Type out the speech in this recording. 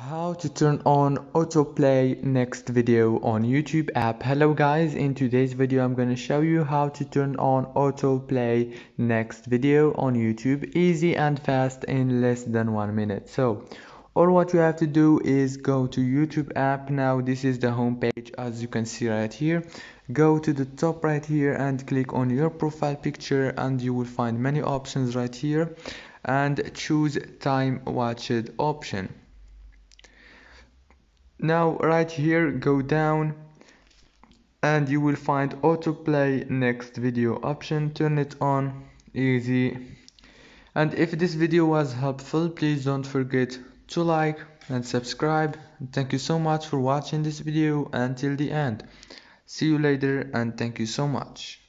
How to turn on autoplay next video on YouTube app. Hello guys, in today's video I'm going to show you how to turn on autoplay next video on YouTube, easy and fast, in less than 1 minute. So all what you have to do is go to YouTube app. Now this is the home page, as you can see right here. Go to the top right here and click on your profile picture, and you will find many options right here, and choose time watched option. Now right here, go down and you will find autoplay next video option. Turn it on, easy. And if this video was helpful, please don't forget to like and subscribe. Thank you so much for watching this video until the end. See you later, and thank you so much.